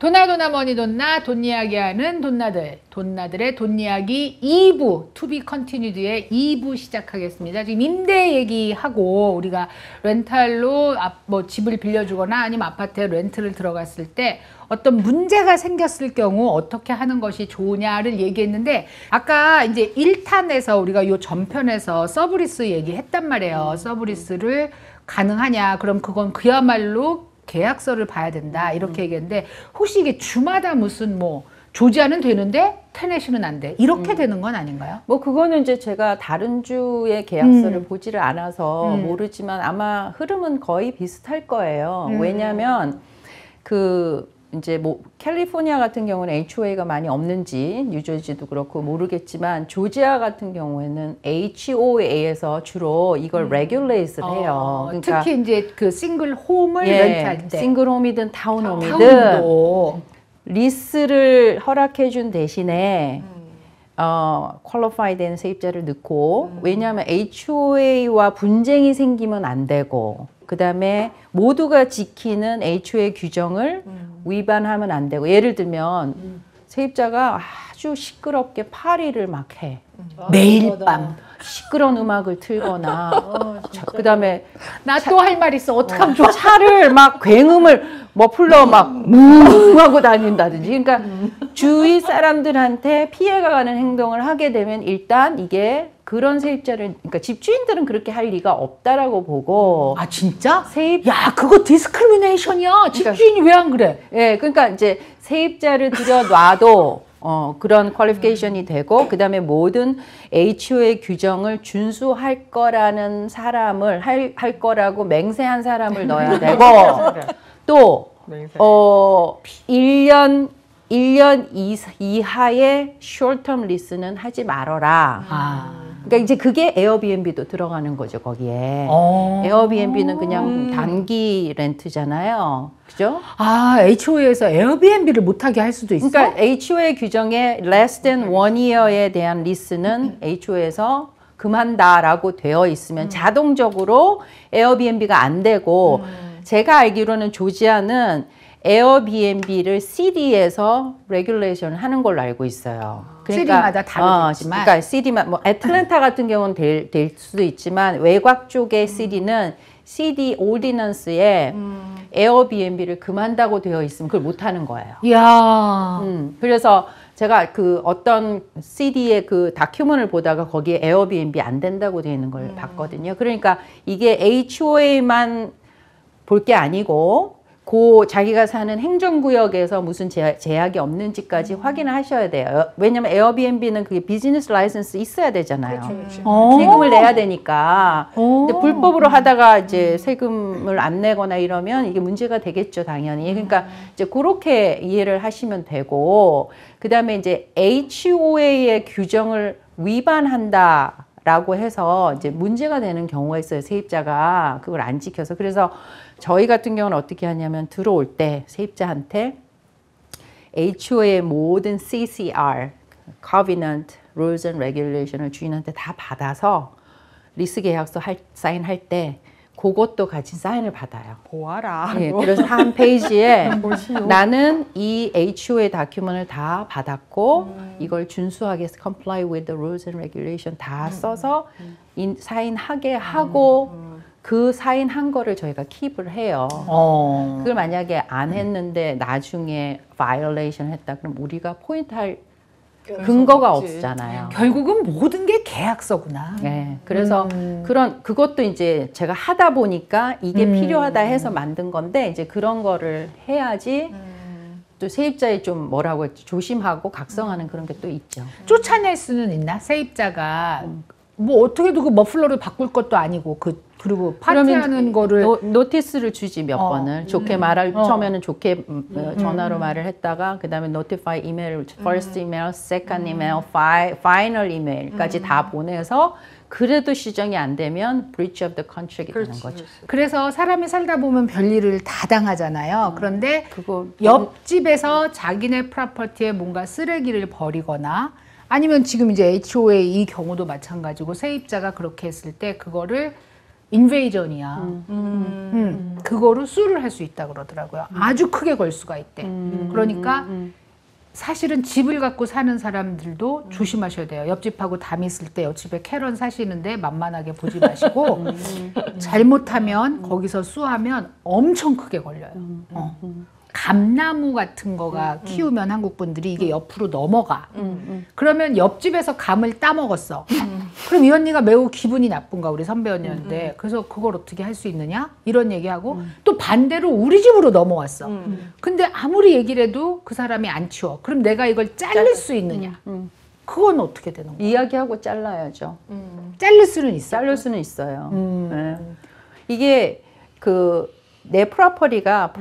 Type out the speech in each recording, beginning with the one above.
도나도나 머니돈나 돈 이야기하는 돈나들의 돈 이야기 2부 To be continued의 2부 시작하겠습니다. 지금 임대 얘기하고 우리가 렌탈로 뭐 집을 빌려주거나 아니면 아파트에 렌트를 들어갔을 때 어떤 문제가 생겼을 경우 어떻게 하는 것이 좋으냐를 얘기했는데 아까 이제 1탄에서 우리가 요 전편에서 서브리스 얘기했단 말이에요. 서브리스를 가능하냐? 그럼 그건 그야말로 계약서를 봐야 된다 이렇게 얘기했는데 혹시 이게 주마다 무슨 뭐 조지아는 되는데 테네시는 안 돼 이렇게 되는 건 아닌가요? 뭐 그거는 이제 제가 다른 주의 계약서를 보지를 않아서 모르지만 아마 흐름은 거의 비슷할 거예요. 왜냐하면 그 이제 뭐 캘리포니아 같은 경우는 HOA가 많이 없는지 뉴저지도 그렇고 모르겠지만 조지아 같은 경우에는 HOA에서 주로 이걸 레귤레이트를 해요. 그러니까 특히 이제 그 싱글 홈을 렌트할 때 싱글 홈이든 타운홈이든 리스를 허락해 준 대신에 퀄리파이 된 세입자를 넣고 왜냐하면 HOA와 분쟁이 생기면 안 되고 그 다음에 모두가 지키는 HOA 규정을 위반하면 안 되고 예를 들면 세입자가 아주 시끄럽게 파리를 막 해. 매일 밤 시끄러운 음악을 틀거나 그 다음에 나 또 할 말 있어 어떡하면 좋아. 차를 막 굉음을 머플러 막 하고 다닌다든지 그러니까 주위 사람들한테 피해가 가는 행동을 하게 되면 일단 이게 그런 세입자를 그러니까 집주인들은 그렇게 할 리가 없다라고 보고 아 진짜? 야 그거 디스크리미네이션이야. 집주인이 왜 안 그래? 예, 그러니까 이제 세입자를 들여놔도 그런 퀄리피케이션이 되고 그 다음에 모든 HOA 규정을 준수할 거라는 사람을 할 거라고 맹세한 사람을 넣어야 되고 또 1년 이하의 short-term 리스는 하지 말아라. 그러니까 이제 그게 에어비앤비도 들어가는 거죠, 거기에. 에어비앤비는 그냥 단기 렌트잖아요. 그죠? 아, HOA에서 에어비앤비를 못하게 할 수도 있어? 그러니까 HOA 규정에 less than 1 year에 대한 리스는 HOA에서 금한다라고 되어 있으면 자동적으로 에어비앤비가 안 되고 제가 알기로는 조지아는 에어비앤비를 시티에서 레귤레이션을 하는 걸로 알고 있어요. 그러니까, 시티마다 다르겠지만. 그러니까 시티만 뭐 애틀랜타 같은 경우는 될 수도 있지만 외곽 쪽의 시티는 시티 오디넌스에 에어비앤비를 금한다고 되어 있으면 그걸 못 하는 거예요. 이야. 그래서 제가 그 어떤 CD의 그 다큐멘을 보다가 거기에 에어비앤비 안 된다고 되어 있는 걸 봤거든요. 그러니까 이게 HOA만 볼 게 아니고 자기가 사는 행정구역에서 무슨 제약이 없는지까지 확인을 하셔야 돼요. 왜냐면 에어비앤비는 그게 비즈니스 라이선스 있어야 되잖아요. 세금을 내야 되니까. 근데 불법으로 하다가 이제 세금을 안 내거나 이러면 이게 문제가 되겠죠, 당연히. 그러니까 이제 그렇게 이해를 하시면 되고, 그 다음에 이제 HOA의 규정을 위반한다. 라고 해서 이제 문제가 되는 경우가 있어요. 세입자가 그걸 안 지켜서. 그래서 저희 같은 경우는 어떻게 하냐면 들어올 때 세입자한테 HOA의 모든 CCR, Covenant, Rules and Regulation을 주인한테 다 받아서 리스 계약서 사인할 때 그것도 같이 사인을 받아요. 보아라. 네, 그래서 한 페이지에 나는 이 HOA 다큐멘을 다 받았고 이걸 준수하게 comply with the rules and regulation 다 써서 사인하게 하고 그 사인한 거를 저희가 킵을 해요. 그걸 만약에 안 했는데 나중에 violation 했다 그럼 우리가 포인트 할 근거가 없잖아요. 결국은 모든 게 계약서구나. 네, 그래서 그것도 이제 제가 하다 보니까 이게 필요하다 해서 만든 건데 이제 그런 거를 해야지 또 세입자의 좀 뭐라고 했지 조심하고 각성하는 그런 게 또 있죠. 쫓아낼 수는 있나? 세입자가 뭐 어떻게도 그 머플러를 바꿀 것도 아니고 그리고 파티하는 거를 노티스를 주지 몇 번을 좋게 처음에는 좋게 전화로 말을 했다가 그 다음에 notify 이메일, first email, second email, final email까지 다 보내서 그래도 시정이 안 되면 breach of the contract이 되는 거죠. 그래서 사람이 살다 보면 별일을 다 당하잖아요. 그런데 옆집에서 자기네 프로퍼티에 뭔가 쓰레기를 버리거나 아니면 지금 이제 HOA 이 경우도 마찬가지고 세입자가 그렇게 했을 때 그거를 인베이전이야. 그거로 수를 할 수 있다 그러더라고요. 아주 크게 걸 수가 있대. 그러니까 사실은 집을 갖고 사는 사람들도 조심하셔야 돼요. 옆집하고 담 있을 때 옆집에 캐런 사시는데 만만하게 보지 마시고 잘못하면 거기서 수하면 엄청 크게 걸려요. 감나무 같은 거가 키우면 한국 분들이 이게 옆으로 넘어가. 그러면 옆집에서 감을 따먹었어. 그럼 이 언니가 매우 기분이 나쁜 거야, 우리 선배 언니한테. 그래서 그걸 어떻게 할 수 있느냐? 이런 얘기하고 또 반대로 우리 집으로 넘어왔어. 근데 아무리 얘기를 해도 그 사람이 안 치워. 그럼 내가 이걸 자를 수 있느냐? 그건 어떻게 되는 거야? 이야기하고 잘라야죠. 자를 수는 있어. 자를 수는 있어요. 네. 이게 내 프로퍼리가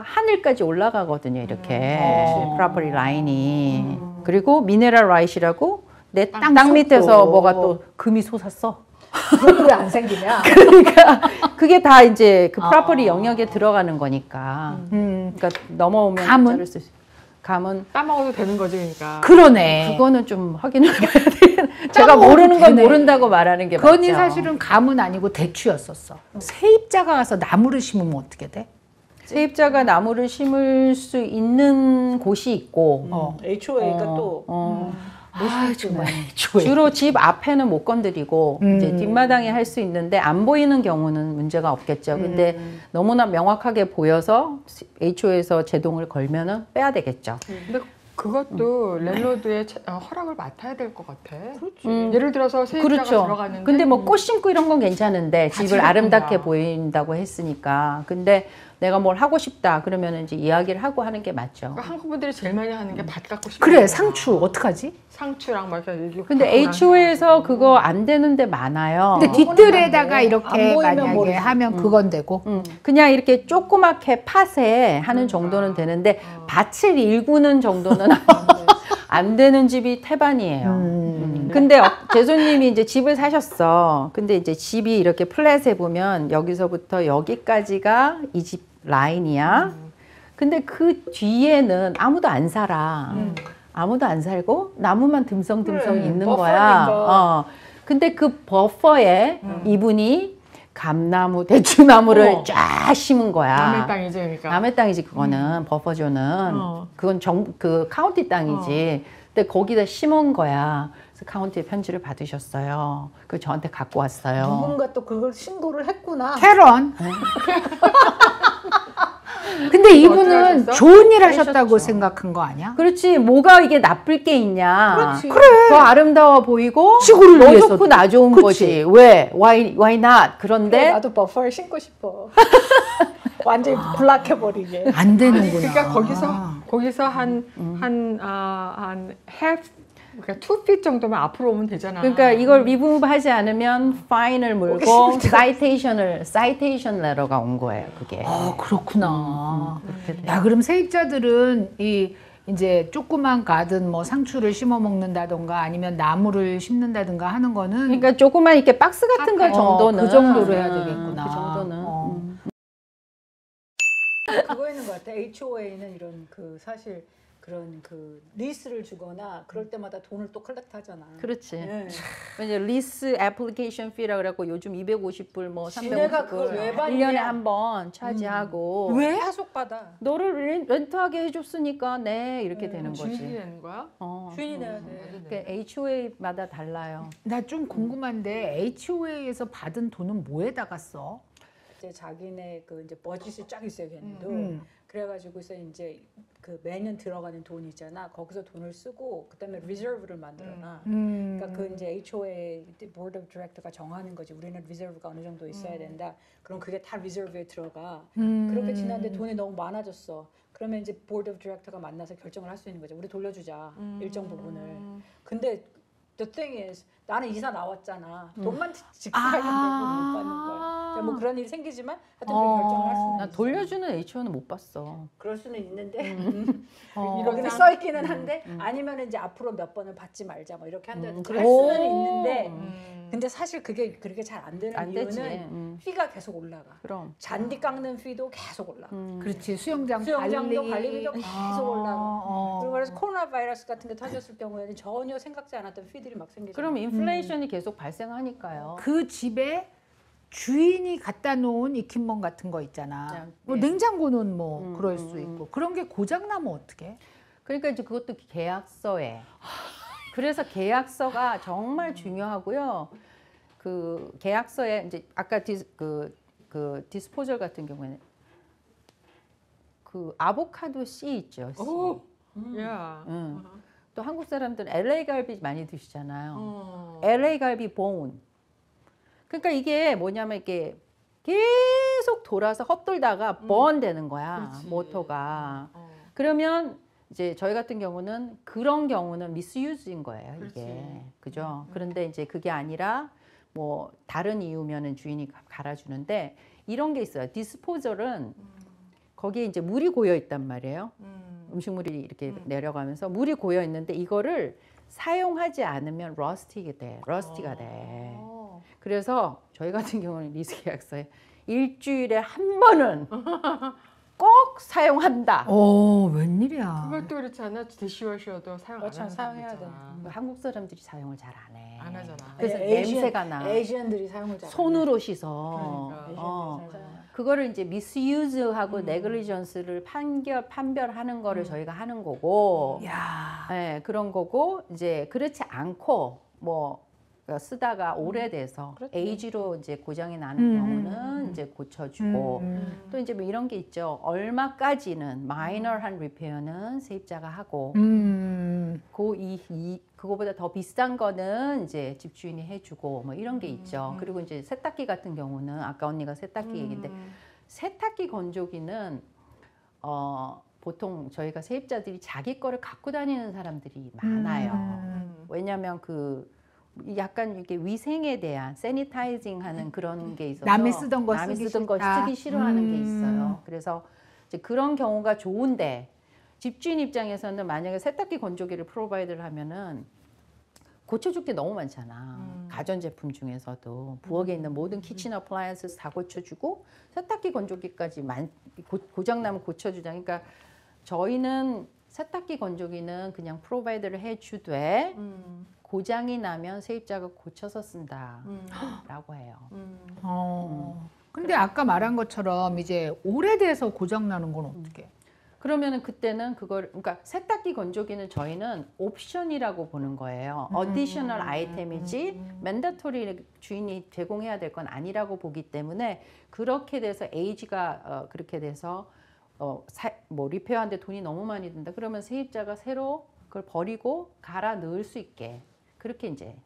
하늘까지 올라가거든요. 이렇게 프로퍼리 라인이. 그리고 미네랄 라이트라고 내 땅 밑에서 뭐가 또 금이 솟았어. 그건 왜 안 생기냐? 그러니까 그게 다 이제 그 프로퍼리 영역에 들어가는 거니까. 그러니까 넘어오면 감은? 자를 수 있어요. 감은 따먹어도 되는 거지, 그러니까. 그러네. 그거는 좀 확인을 해봐야 돼. 제가 모르는 건 되네. 모른다고 말하는 게 그 맞죠. 언니 사실은 감은 아니고 대추였었어. 세입자가 가서 나무를 심으면 어떻게 돼? 세입자가 나무를 심을 수 있는 곳이 있고 HOA가 또 아 정말 주로 집 앞에는 못 건드리고 이제 뒷마당에 할 수 있는데 안 보이는 경우는 문제가 없겠죠. 근데 너무나 명확하게 보여서 HO에서 제동을 걸면은 빼야 되겠죠. 근데 그것도 랜로드의 허락을 맡아야 될 것 같아. 예를 들어서 세입자가 그렇죠. 들어가는데 근데 뭐 꽃 심고 이런 건 괜찮은데 집을 지었구나. 아름답게 보인다고 했으니까. 근데 내가 뭘 하고 싶다 그러면 이제 이야기를 하고 하는 게 맞죠. 그러니까 한국 분들이 제일 많이 하는 게 밭 갖고 싶어. 그래 상추 어떡하지? 상추랑 막 이렇게. 근데 HO에서 그거 안 되는데 많아요. 근데 뒷뜰에다가 안 이렇게 보이면 만약에 모르지. 하면 그건 되고 그냥 이렇게 조그맣게 팥에 하는 정도는 되는데 밭을 일구는 정도는 안 되는 집이 태반이에요. 근데 제소님이 이제 집을 사셨어. 근데 이제 집이 이렇게 플랫에 보면 여기서부터 여기까지가 이 집 라인이야. 근데 그 뒤에는 아무도 안 살아. 아무도 안 살고 나무만 듬성듬성 그래, 있는 버퍼니까. 거야. 근데 그 버퍼에 이분이 감나무, 대추나무를 쫙 심은 거야. 남의 땅이지, 그러니까. 남의 땅이지 그거는 버퍼존은 그건 그 카운티 땅이지. 근데 거기다 심은 거야. 그래서 카운티에 편지를 받으셨어요. 그 저한테 갖고 왔어요. 누군가 또 그걸 신고를 했구나. 캐런. 근데 이분은 하셨어? 좋은 일 하셨다고 하셨죠. 생각한 거 아니야? 그렇지 뭐가 이게 나쁠 게 있냐. 그렇지. 더 아름다워 보이고 시골을 너 위해서도. 좋고 나 좋은 그치. 거지. 왜? Why not? 그런데 그래, 나도 버퍼를 신고 싶어. 완전히 블락해버리게. 안 되는구나. 그러니까 거기서 한 half, 그러니까 2feet 정도면 앞으로 오면 되잖아. 그러니까 이걸 리무브 하지 않으면 파인을 물고 사이테이션 레터가 온 거예요. 그게. 아 그렇구나. 그렇게 돼요. 야 그럼 세입자들은 이 이제 조그만 가든 뭐 상추를 심어 먹는다던가 아니면 나무를 심는다든가 하는 거는 그러니까 조그만 이렇게 박스 같은 거 정도는 그 정도로 해야 되겠구나. 그 정도는. 그거 있는 것 같아. HOA는 이런 사실 그런 리스를 주거나 그럴 때마다 돈을 또 컬렉트하잖아. 그렇지. 네. 이제 리스 애플리케이션 피라 그래갖고 요즘 250불 뭐 지네가 그걸 350불 왜 받냐? 1년에 한 번 차지하고 왜 하속받아? 너를 렌트하게 해줬으니까 네 이렇게 되는 주인이 거지. 되는 거야? 주인이 내야 돼. 그러니까 HOA마다 달라요. 나 좀 궁금한데 HOA에서 받은 돈은 뭐에다가 써? 이제 자기네 이제 버짓이 쫙 있어요, 걔네도. 그래가지고서 이제 매년 들어가는 돈 있잖아. 거기서 돈을 쓰고 그다음에 리저브를 만들어놔. 그러니까 이제 HOA 보드 오브 디렉터가 정하는 거지. 우리는 리저브가 어느 정도 있어야 된다. 그럼 그게 다 리저브에 들어가. 그렇게 지났는데 돈이 너무 많아졌어. 그러면 이제 보드 오브 디렉터가 만나서 결정을 할 수 있는 거죠. 우리 돌려주자 일정 부분을. 근데 the thing is 나는 이사 나왔잖아. 돈만 직사하면 되고 못 받는 거야. 그러니까 뭐 그런 일이 생기지만 하여튼 그 결정을 할 수는 나 있어. 돌려주는 HO는 못 봤어. 그럴 수는 있는데 이런 여기는 써 있기는 한데 아니면 이제 앞으로 몇 번을 받지 말자 뭐 이렇게 한다든지 할 오. 수는 있는데 근데 사실 그게 그렇게 잘 안 되는 안 되지. 이유는 피가 계속 올라가. 그럼. 잔디 깎는 피도 계속 올라가. 그렇지 수영장 수영장도 관리비도 계속 올라가. 어. 그리고 그래서 코로나 바이러스 같은 게 터졌을 경우에는 전혀 생각지 않았던 피들이 막 생기잖아. 그럼 인플레이션이 계속 발생하니까요. 그 집에 주인이 갖다 놓은 익힌먼 같은 거 있잖아. 뭐 네. 냉장고는 뭐 그럴 수 있고 그런 게 고장 나면 어떡해? 그러니까 이제 그것도 계약서에. 그래서 계약서가 정말 중요하고요. 그 계약서에 이제 아까 그 디스포절 같은 경우에는 그 아보카도 씨 있죠. 씨. 야. 또 한국 사람들은 LA 갈비 많이 드시잖아요. 어. LA 갈비 본. 그러니까 이게 뭐냐면 이게 계속 돌아서 헛돌다가 번 되는 거야. 그렇지. 모터가. 어. 그러면 이제 저희 같은 경우는 그런 경우는 미스유즈인 거예요. 그렇지. 이게. 그죠? 그런데 이제 그게 아니라 뭐 다른 이유면은 주인이 갈아주는데 이런 게 있어요. 디스포절은 거기에 이제 물이 고여 있단 말이에요. 음식물이 이렇게 내려가면서 물이 고여 있는데 이거를 사용하지 않으면 러스티가 돼. 그래서 저희 같은 경우는 리스 계약서에 일주일에 한 번은 꼭 사용한다. 오, 웬일이야. 그것도 그렇잖아. 디시워셔도 사용 안 그렇죠. 하는 사용해야 사람이잖아. 한국 사람들이 사용을 잘 안 해. 안 하잖아. 그래서 에이시안- 냄새가 나. 에이시안들이 사용을 잘 손으로 씻어. 그러니까. 에이시안들이 잘 사용해요. 그거를 이제 미스유즈하고 네글리전스를 판별하는 거를 저희가 하는 거고, 야. 네, 그런 거고 이제 그렇지 않고 뭐 쓰다가 오래돼서 그렇죠. 에이지로 이제 고장이 나는 경우는 이제 고쳐주고 또 이제 뭐 이런 게 있죠. 얼마까지는 마이너한 리페어는 세입자가 하고 그거보다 더 비싼 거는 이제 집주인이 해주고 뭐 이런 게 있죠. 그리고 이제 세탁기 같은 경우는 아까 언니가 세탁기 얘기인데 세탁기 건조기는 보통 저희가 세입자들이 자기 거를 갖고 다니는 사람들이 많아요. 왜냐하면 그 약간 이게 위생에 대한 세니타이징하는 그런 게 있어서 남이 쓰던 거 남이 쓰기 쓰던 거 싫다. 쓰기 싫어하는 게 있어요. 그래서 이제 그런 경우가 좋은데 집주인 입장에서는 만약에 세탁기 건조기를 프로바이드를 하면은 고쳐줄 게 너무 많잖아. 가전제품 중에서도 부엌에 있는 모든 키친 어플라이언스 다 고쳐주고 세탁기 건조기까지 고장나면 고쳐주자. 그러니까 저희는 세탁기 건조기는 그냥 프로바이드를 해주되 고장이 나면 세입자가 고쳐서 쓴다라고 해요. 근데 아까 말한 것처럼 이제 오래돼서 고장 나는 건 어떻게? 그러면은 그때는 그걸 그러니까 세탁기 건조기는 저희는 옵션이라고 보는 거예요. 어디셔널 아이템이지 맨다토리 주인이 제공해야 될 건 아니라고 보기 때문에 그렇게 돼서 에이지가 그렇게 돼서 뭐 리페어하는데 돈이 너무 많이 든다. 그러면 세입자가 새로 그걸 버리고 갈아 넣을 수 있게 그렇게 이제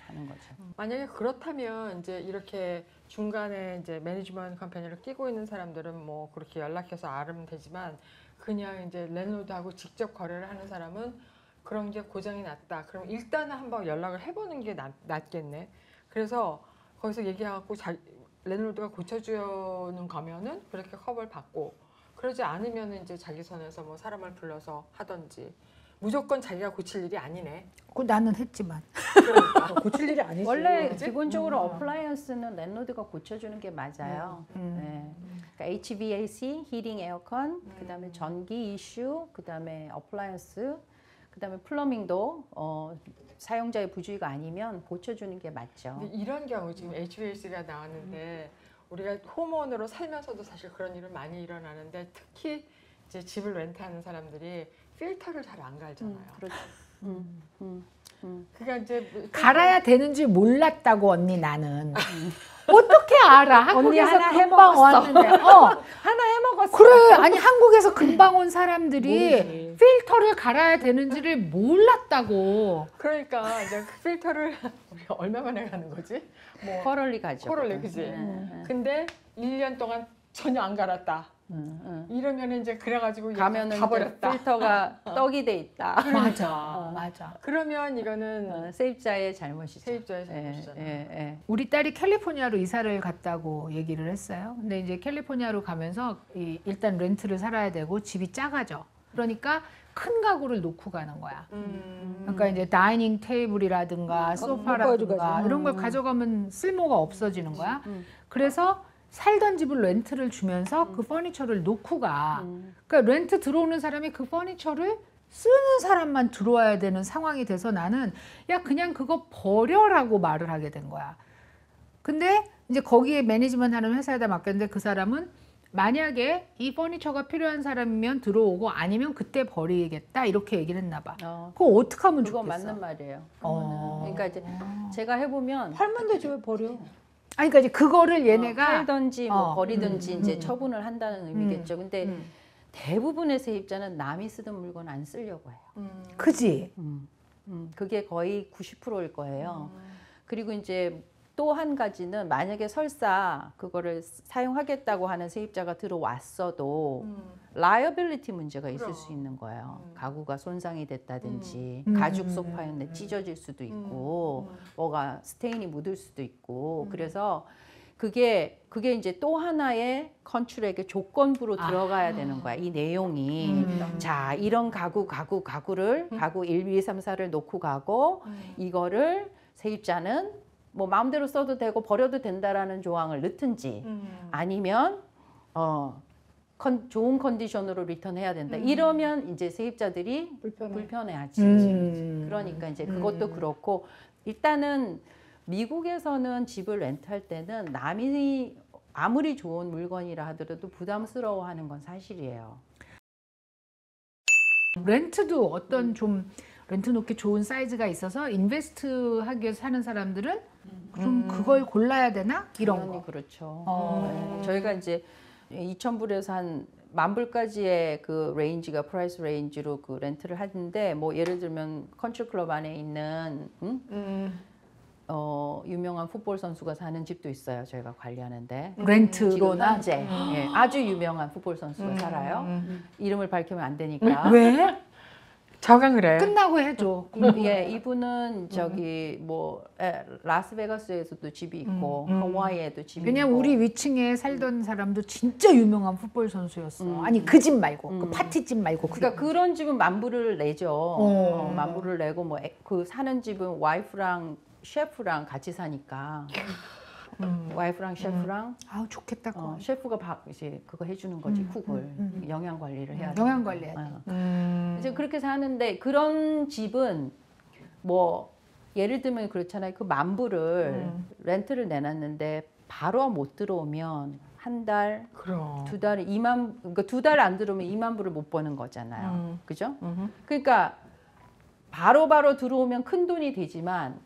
하는 거죠. 만약에 그렇다면 이제 이렇게 중간에 이제 매니지먼트 컴퍼니를 끼고 있는 사람들은 뭐 그렇게 연락해서 알으면 되지만 그냥 이제 랜로드하고 직접 거래를 하는 사람은 그런 게 고장이 났다. 그럼 일단은 한번 연락을 해보는 게 낫겠네. 그래서 거기서 얘기해갖고 랜로드가 고쳐주는 거면은 그렇게 커버를 받고 그러지 않으면 이제 자기 선에서 뭐 사람을 불러서 하든지 무조건 자기가 고칠 일이 아니네. 그 나는 했지만. 고칠 일이 아니지. 원래 기본적으로 어플라이언스는 랜로드가 고쳐주는 게 맞아요. 네. 그러니까 HVAC, 히팅, 에어컨, 그다음에 전기 이슈, 그다음에 어플라이언스, 그다음에 플러밍도 사용자의 부주의가 아니면 고쳐주는 게 맞죠. 근데 이런 경우 지금 HVAC가 나왔는데 우리가 홈원으로 살면서도 사실 그런 일은 많이 일어나는데 특히 이제 집을 렌트하는 사람들이 필터를 잘 안 갈잖아요. 그렇죠. 그러니까 이제 갈아야 되는지 몰랐다고 언니 나는. 어떻게 알아? 한국에서 하나 금방 해먹었어. 왔는데. 하나 해먹었어. 그래. 아니 한국에서 금방 온 사람들이 모르지. 필터를 갈아야 되는지를 몰랐다고. 그러니까 이제 그 필터를 우리가 얼마 만에 가는 거지? 뭐 코럴리 가죠. 코럴리 그지? 근데 1년 동안 전혀 안 갈았다. 이러면 이제 그래가지고 가면은 가버렸다. 필터가 떡이 돼 있다. 맞아. 맞아. 그러면 이거는 세입자의 잘못이죠. 세입자의 잘못이잖아. 우리 딸이 캘리포니아로 이사를 갔다고 얘기를 했어요. 근데 이제 캘리포니아로 가면서 일단 렌트를 살아야 되고 집이 작아져. 그러니까 큰 가구를 놓고 가는 거야. 그러니까 이제 다이닝 테이블이라든가 소파라든가 가져가지. 이런 걸 가져가면 쓸모가 없어지는 거야. 그래서 살던 집을 렌트를 주면서 그 퍼니처를 놓고 가. 그러니까 렌트 들어오는 사람이 그 퍼니처를 쓰는 사람만 들어와야 되는 상황이 돼서 나는 야 그냥 그거 버려라고 말을 하게 된 거야. 근데 이제 거기에 매니지먼트 하는 회사에다 맡겼는데 그 사람은 만약에 이 퍼니처가 필요한 사람이면 들어오고 아니면 그때 버리겠다 이렇게 얘기를 했나 봐. 그거 어떻게 하면 그거 좋겠어? 맞는 말이에요. 어. 그러니까 이제 제가 해보면 팔면 되지 왜 버려? 아니 그러니까 이제 그거를 얘네가 팔든지 뭐 어. 버리든지 이제 처분을 한다는 의미겠죠. 근데 음. 대부분의 세입자는 남이 쓰던 물건 안 쓰려고 해요. 그지? 그게 거의 90%일 거예요. 그리고 이제 또 한 가지는 만약에 설사 그거를 사용하겠다고 하는 세입자가 들어왔어도 라이어빌리티 문제가 있을 그럼. 수 있는 거예요. 가구가 손상이 됐다든지 음. 가죽 소파였는데 찢어질 수도 있고 뭐가 스테인이 묻을 수도 있고 그래서 그게 이제 또 하나의 컨트랙의 조건부로 들어가야 되는 거야. 이 내용이. 자, 이런 가구를 가구 1, 2, 3, 4를 놓고 가고 이거를 세입자는 뭐 마음대로 써도 되고 버려도 된다라는 조항을 넣든지 아니면 좋은 컨디션으로 리턴해야 된다. 이러면 이제 세입자들이 불편해하지. 그러니까 이제 그것도 그렇고 일단은 미국에서는 집을 렌트할 때는 남이 아무리 좋은 물건이라 하더라도 부담스러워하는 건 사실이에요. 렌트도 어떤 좀 렌트 놓기 좋은 사이즈가 있어서 인베스트 하기 위해서 사는 사람들은 좀 그걸 골라야 되나? 이런 당연히 거. 그렇죠. 어. 네. 저희가 이제 2,000불에서 한 10,000불까지의 그 레인지가 프라이스 레인지로 그 렌트를 하는데 뭐 예를 들면 컨트리 클럽 안에 있는 유명한 풋볼 선수가 사는 집도 있어요. 저희가 관리하는데 지금 렌트로나? 현재 예, 아주 유명한 풋볼 선수가 살아요. 이름을 밝히면 안 되니까. 왜? 저강을 해. 끝나고 해줘. 예, 이분은 저기 뭐 라스베가스에서도 집이 있고 하와이에도 집이 왜냐면 있고. 우리 위층에 살던 사람도 진짜 유명한 풋볼 선수였어. 아니 그 집 말고 그 파티집 말고 그러니까 그런 집은 만불을 내죠. 만불을 내고 뭐 그 사는 집은 와이프랑 셰프랑 같이 사니까 와이프랑 셰프랑 아우 좋겠다. 그거. 셰프가 이제 그거 해주는 거지 쿡을 영양 관리를 해야 돼. 영양 관리해야 돼. 이제 그렇게 사는데 그런 집은 뭐 예를 들면 그렇잖아요. 그 만불을 렌트를 내놨는데 바로 못 들어오면 한 달, 그럼. 두 달에 그러니까 두 달 안 들어오면 2만 불을 못 버는 거잖아요. 그죠? 그러니까 바로 들어오면 큰 돈이 되지만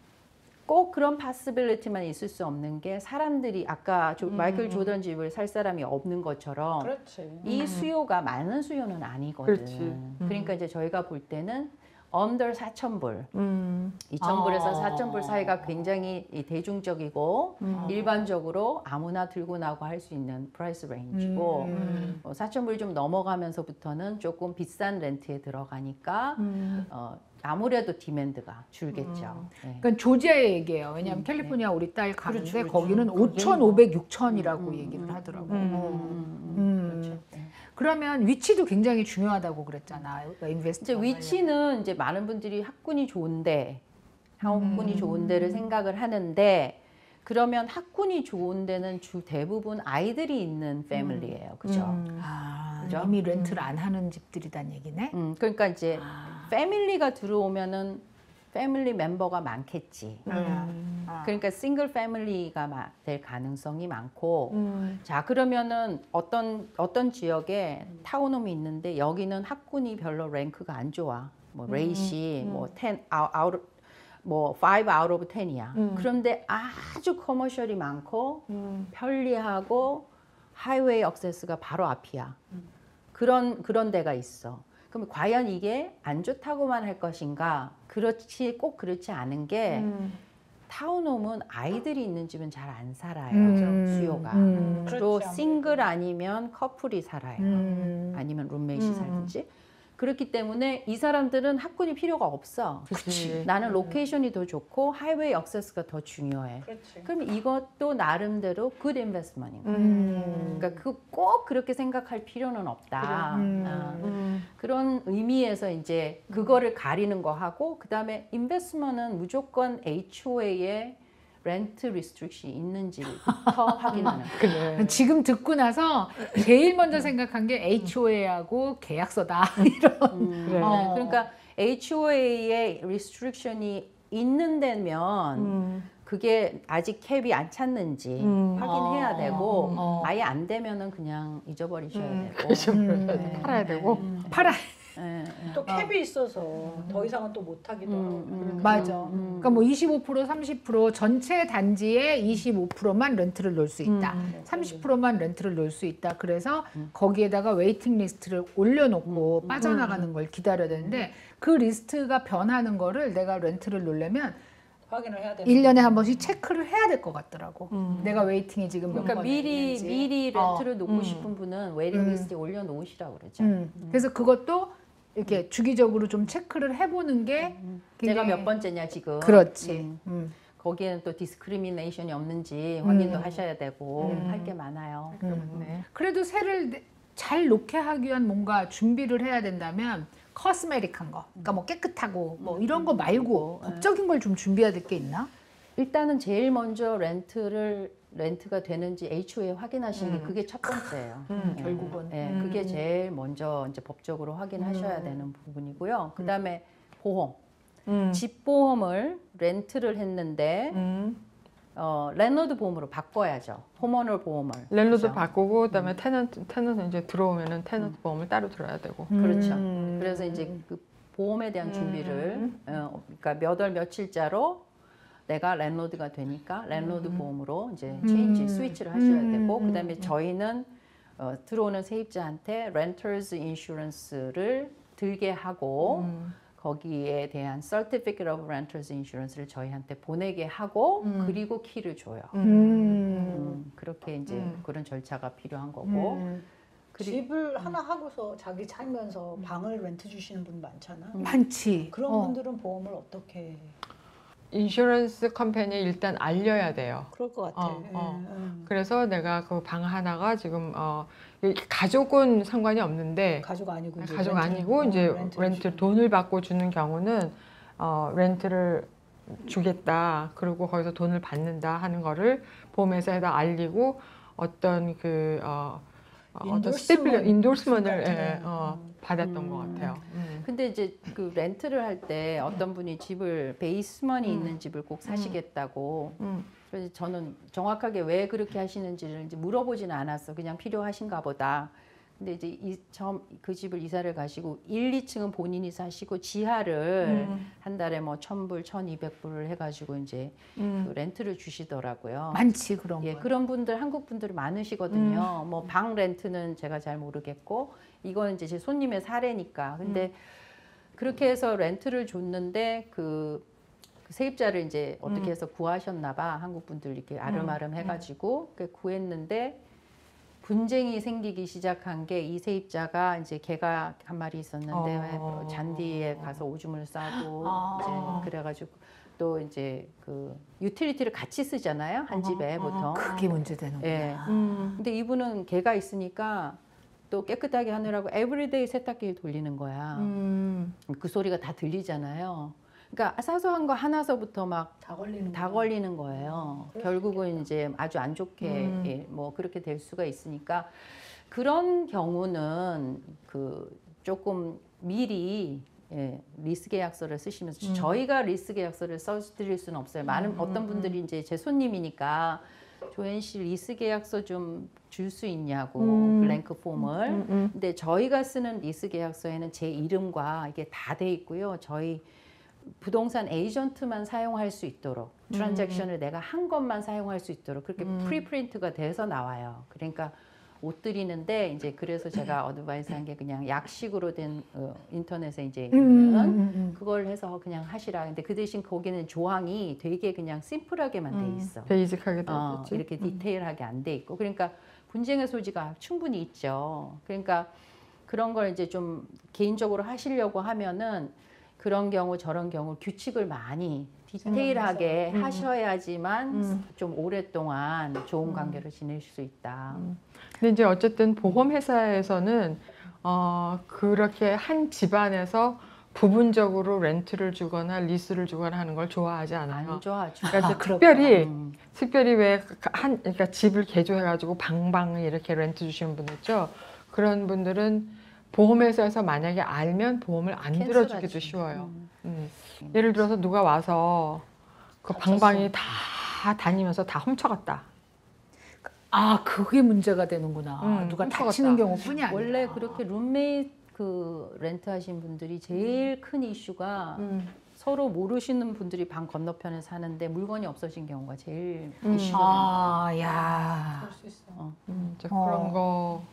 꼭 그런 파스빌리티만 있을 수 없는 게 사람들이 아까 마이클 조던 집을 살 사람이 없는 것처럼 그렇지. 이 수요가 많은 수요는 아니거든. 그렇지. 그러니까 이제 저희가 볼 때는 under 4,000불, 2,000불에서 아. 4,000불 사이가 굉장히 대중적이고 일반적으로 아무나 들고 나고 할 수 있는 프라이스 레인지고 4,000불 좀 넘어가면서부터는 조금 비싼 렌트에 들어가니까 아무래도 디맨드가 줄겠죠. 네. 그러니까 조지아의 얘기예요. 왜냐하면 캘리포니아 우리 딸 가는데 그렇죠. 거기는 5,500, 6,000이라고 얘기를 하더라고. 그렇죠. 그러면 위치도 굉장히 중요하다고 그랬잖아. 그러니까 이제 인베스트 위치는 이제 많은 분들이 학군이 좋은데 학군이 좋은 데를 생각을 하는데 그러면 학군이 좋은 데는 주 대부분 아이들이 있는 패밀리예요. 그죠? 그죠? 이미 렌트를 안 하는 집들이란 얘기네. 그러니까 이제 패밀리가 들어오면은 패밀리 멤버가 많겠지. 그러니까 싱글 패밀리가 될 가능성이 많고 자 그러면은 어떤 지역에 타운홈이 있는데 여기는 학군이 별로 랭크가 안 좋아. 뭐 레이시 뭐 10 아웃 뭐 5 out of 10이야. 그런데 아주 커머셜이 많고 편리하고 하이웨이 액세스가 바로 앞이야. 그런 데가 있어. 그럼 과연 이게 안 좋다고만 할 것인가? 꼭 그렇지 않은 게 타운홈은 아이들이 있는 집은 잘 안 살아요. 수요가. 주로 그렇지, 싱글 아니면 커플이 살아요. 아니면 룸메이트이 살든지. 그렇기 때문에 이 사람들은 학군이 필요가 없어. 그치. 나는 로케이션이 더 좋고 하이웨이 액세스가 더 중요해. 그렇지. 그럼 이것도 나름대로 good investment인 거야. 그러니까 꼭 그렇게 생각할 필요는 없다. 그런 의미에서 이제 그거를 가리는 거 하고 그다음에 인베스트먼트는 무조건 HOA에 렌트 리스트릭션이 있는지부터 확인하는 거예요. 그래. 지금 듣고 나서 제일 먼저 생각한 게 HOA하고 계약서다. 이런. 그래. 그러니까 HOA에 리스트릭션이 있는 데면 그게 아직 캡이 안 찼는지 확인해야 되고 아예 안 되면은 그냥 잊어버리셔야 되고 그렇죠. 팔아야 되고. 팔아. 예, 예. 또 캡이 있어서 더 이상은 또 못하기도 하고. 맞아. 그러니까 뭐 25%, 30% 전체 단지의 25%만 렌트를 놓을 수 있다. 30%만 렌트를 놓을 수 있다. 그래서 거기에다가 웨이팅 리스트를 올려놓고 빠져나가는 걸 기다려야 되는데 그 리스트가 변하는 거를 내가 렌트를 놓으려면 확인을 해야 되는 1년에 한 번씩 체크를 해야 될 것 같더라고. 내가 웨이팅이 지금 몇 그러니까 번 미리 있는지. 미리 렌트를 놓고 싶은 분은 웨이팅 리스트에 올려놓으시라고 그러죠. 그래서 그것도 이렇게 주기적으로 좀 체크를 해보는 게 내가 굉장히- 몇 번째냐 지금. 그렇지. 거기에는 또 디스크리미네이션이 없는지 확인도 하셔야 되고 할 게 많아요. 네. 그래도 새를 잘 놓게 하기 위한 뭔가 준비를 해야 된다면 커스메틱한 거, 그러니까 뭐 깨끗하고 뭐 이런 거 말고 법적인 걸 좀 준비해야 될 게 있나? 일단은 제일 먼저 렌트가 되는지 HOA 확인하시는 게 그게 첫 번째예요. 결국은. 예, 그게 제일 먼저 이제 법적으로 확인하셔야 되는 부분이고요. 그다음에 보험. 집 보험을 렌트를 했는데 랜로드 보험으로 바꿔야죠. 홈오너 보험을. 랜로드 그죠? 바꾸고 그다음에 테넌트 이제 들어오면은 테넌트 보험을 따로 들어야 되고. 그렇죠. 그래서 이제 그 보험에 대한 준비를 그러니까 몇 월 며칠자로 내가 랜로드가 되니까 랜로드 보험으로 이제 체인지 스위치를 하셔야 되고 그다음에 저희는 들어오는 세입자한테 렌터스 인슈런스를 들게 하고 거기에 대한 Certificate of Renters Insurance를 저희한테 보내게 하고 그리고 키를 줘요. 그렇게 이제 그런 절차가 필요한 거고 집을 하나 하고서 자기 살면서 방을 렌트 주시는 분 많잖아. 많지. 그런 분들은 보험을 어떻게? 인슈런스 컴퍼니에 일단 알려야 돼요. 그럴 것 같아. 그래서 내가 그 방 하나가 지금 가족은 상관이 없는데 가족 아니고 이제 가족 렌트- 아니고 이제 렌트를 렌트 주시는. 돈을 받고 주는 경우는 렌트를 주겠다. 그리고 거기서 돈을 받는다 하는 거를 보험회사에다 알리고 어떤 그 어떤 인도스먼을 받았던 것 같아요. 근데 이제 그 렌트를 할 때 어떤 분이 집을 베이스먼이 있는 집을 꼭 사시겠다고 그래서 저는 정확하게 왜 그렇게 하시는지를 이제 물어보지는 않았어. 그냥 필요하신가 보다. 근데 이제 그 집을 이사를 가시고 1, 2층은 본인이 사시고 지하를 한 달에 뭐 1,000불, 1,200불을 해가지고 이제 그 렌트를 주시더라고요. 많지 그런 예, 거. 그런 분들 한국 분들 많으시거든요. 뭐 방 렌트는 제가 잘 모르겠고 이건 이제 제 손님의 사례니까. 근데 그렇게 해서 렌트를 줬는데 그 세입자를 이제 어떻게 해서 구하셨나 봐. 한국 분들 이렇게 아름아름 해가지고 구했는데 분쟁이 생기기 시작한 게 이 세입자가 이제 개가 한 마리 있었는데 잔디에 가서 오줌을 싸고 이제 그래가지고 또 이제 그 유틸리티를 같이 쓰잖아요. 한 집에 보통. 그게 문제되는 거야. 예. 근데 이분은 개가 있으니까 또 깨끗하게 하느라고 에브리데이 세탁기를 돌리는 거야. 그 소리가 다 들리잖아요. 그러니까 사소한 거 하나서부터 막 다 걸리는 거예요. 결국은 이제 아주 안 좋게 예, 뭐 그렇게 될 수가 있으니까 그런 경우는 그 조금 미리 예, 리스 계약서를 쓰시면서 저희가 리스 계약서를 써드릴 수는 없어요. 많은 어떤 분들이 이제 제 손님이니까 조연 씨 리스 계약서 좀 줄 수 있냐고 블랭크 폼을. 근데 저희가 쓰는 리스 계약서에는 제 이름과 이게 다 돼 있고요. 저희 부동산 에이전트만 사용할 수 있도록 트랜잭션을 내가 한 것만 사용할 수 있도록 그렇게 프리프린트가 돼서 나와요. 그러니까 못 드리는데 이제 그래서 제가 어드바이스한 게 그냥 약식으로 된 인터넷에 이제 있는 그걸 해서 그냥 하시라. 근데 그 대신 거기는 조항이 되게 그냥 심플하게만 돼 있어. 베이직하게 돼 있겠지. 이렇게 디테일하게 안 돼 있고 그러니까 분쟁의 소지가 충분히 있죠. 그러니까 그런 걸 이제 좀 개인적으로 하시려고 하면은 그런 경우 저런 경우 규칙을 많이 디테일하게 하셔야지만 좀 오랫동안 좋은 관계를 지내실 수 있다. 근데 이제 어쨌든 보험 회사에서는 그렇게 한 집안에서 부분적으로 렌트를 주거나 리스를 주거나 하는 걸 좋아하지 않아요. 안 좋아하죠. 그러니까 특별히 왜 그러니까 집을 개조해가지고 방방을 이렇게 렌트 주시는 분들 있죠. 그런 분들은 보험회사에서 만약에 알면 보험을 안 들어주기도 쉬워요. 예를 들어서 누가 와서 그 방방이 다 다 다니면서 다 훔쳐갔다. 아, 그게 문제가 되는구나. 누가 훔쳐갔다. 다치는 경우뿐이 아니라. 원래 그렇게 룸메이트 그 렌트 하신 분들이 제일 큰 이슈가 서로 모르시는 분들이 방 건너편에 사는데 물건이 없어진 경우가 제일 이슈가 아, 야. 그럴 수 있어. 이제 그런 거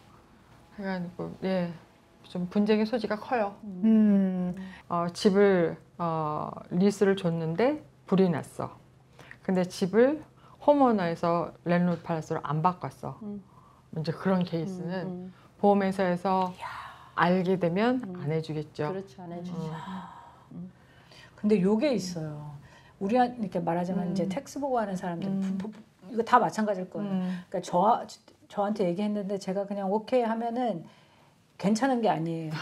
해가지고 예, 좀 분쟁의 소지가 커요. 집을 리스를 줬는데 불이 났어. 근데 집을 홈오너에서 랜드로드 팔라스로 안 바꿨어. 이제 그런 케이스는 보험회사에서 알게 되면 안 해주겠죠. 그렇지 안 해주죠. 근데 요게 있어요. 우리 이렇게 말하자면 이제 텍스 보고 하는 사람들 이거 다 마찬가지일 거예요. 그러니까 저한테 얘기했는데 제가 그냥 오케이 하면은 괜찮은 게 아니에요.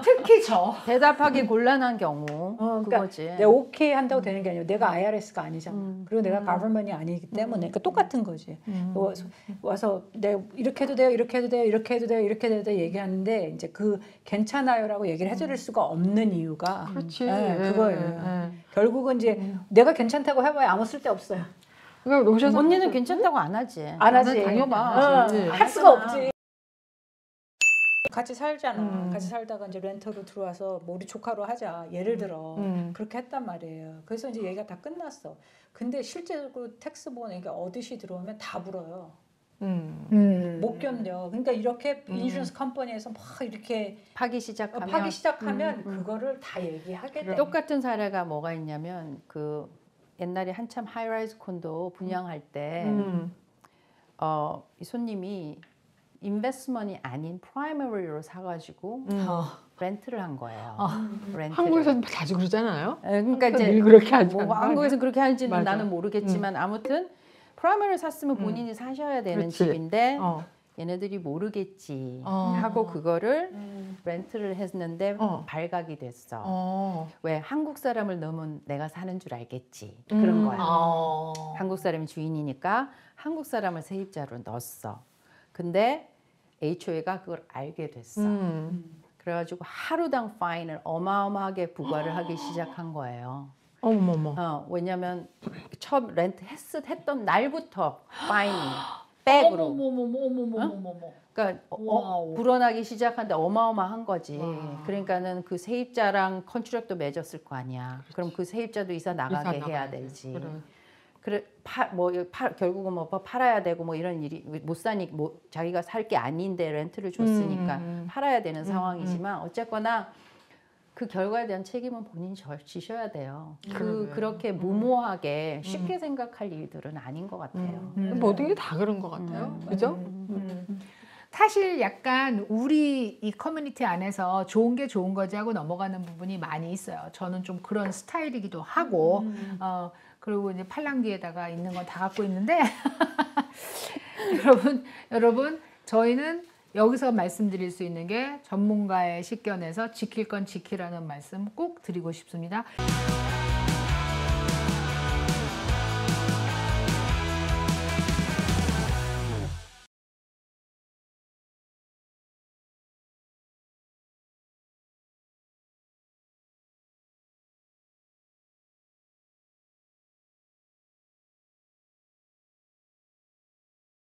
특히 저. 대답하기 곤란한 경우 그러니까 그거지. 내가 오케이 한다고 되는 게 아니고 내가 IRS가 아니잖아. 그리고 내가 가버먼이 아니기 때문에 그러니까 똑같은 거지. 와서 내가 이렇게 해도 돼요, 이렇게 해도 돼요, 이렇게 해도 돼요, 이렇게 해도 돼요 얘기하는데 이제 그 괜찮아요라고 얘기를 해줄 수가 없는 이유가 그렇지. 그거예요. 결국은 이제 내가 괜찮다고 해봐야 아무 쓸데 없어요. 그러니까 오셔서 언니는 괜찮다고 안 하지. 안 하지. 당연하. 할 수가 없지. 같이 살잖아. 같이 살다가 이제 렌터로 들어와서 뭐 우리 조카로 하자. 예를 들어 그렇게 했단 말이에요. 그래서 이제 얘기가 다 끝났어. 근데 실제로 텍스 보는 게 어디시 들어오면 다 불어요. 못 견뎌. 그러니까 이렇게 인슈런스 컴퍼니에서 막 이렇게 파기 시작하면 그거를 다 얘기하게 돼. 똑같은 사례가 뭐가 있냐면 그 옛날에 한참 하이라이즈 콘도 분양할 때 이 손님이 인베스트먼이 아닌 프라이머리로 사가지고 렌트를 한 거예요. 렌트를. 한국에서는 자주 그러잖아요. 그러니까 이제 늘 그렇게 하지 뭐 않나? 한국에서는 그렇게 하는지는 맞아. 나는 모르겠지만 아무튼 프라이머리를 샀으면 본인이 사셔야 되는 그렇지. 집인데 어. 얘네들이 모르겠지 하고 그거를 렌트를 했는데 발각이 됐어. 왜 한국 사람을 넣으면 내가 사는 줄 알겠지 그런 거야. 한국 사람이 주인이니까 한국 사람을 세입자로 넣었어. 근데 HOA가 그걸 알게 됐어. 그래가지고 하루당 파인을 어마어마하게 부과를 하기 시작한 거예요. 어머머. 왜냐면 처음 렌트 했던 날부터 파인이 백으로. 어머머머머머머머머. 그러니까 와우. 불어나기 시작하는데 어마어마한 거지. 와. 그러니까는 그 세입자랑 컨트랙도 맺었을 거 아니야. 그럼 그 세입자도 이사 나가게 이사 해야 나가야 되지. 그래. 결국은 뭐 팔아야 되고 뭐 이런 일이 못 사니 뭐 자기가 살 게 아닌데 렌트를 줬으니까 팔아야 되는 상황이지만 어쨌거나 그 결과에 대한 책임은 본인이 지셔야 돼요. 그렇게 무모하게 쉽게 생각할 일들은 아닌 것 같아요. 모든 게 다 그런 것 같아요. 그죠? 사실 약간 우리 이 커뮤니티 안에서 좋은 게 좋은 거지 하고 넘어가는 부분이 많이 있어요. 저는 좀 그런 스타일이기도 하고 그리고 이제 팔랑 뒤에다가 있는 건 다 갖고 있는데 여러분 저희는 여기서 말씀드릴 수 있는 게 전문가의 식견에서 지킬 건 지키라는 말씀 꼭 드리고 싶습니다.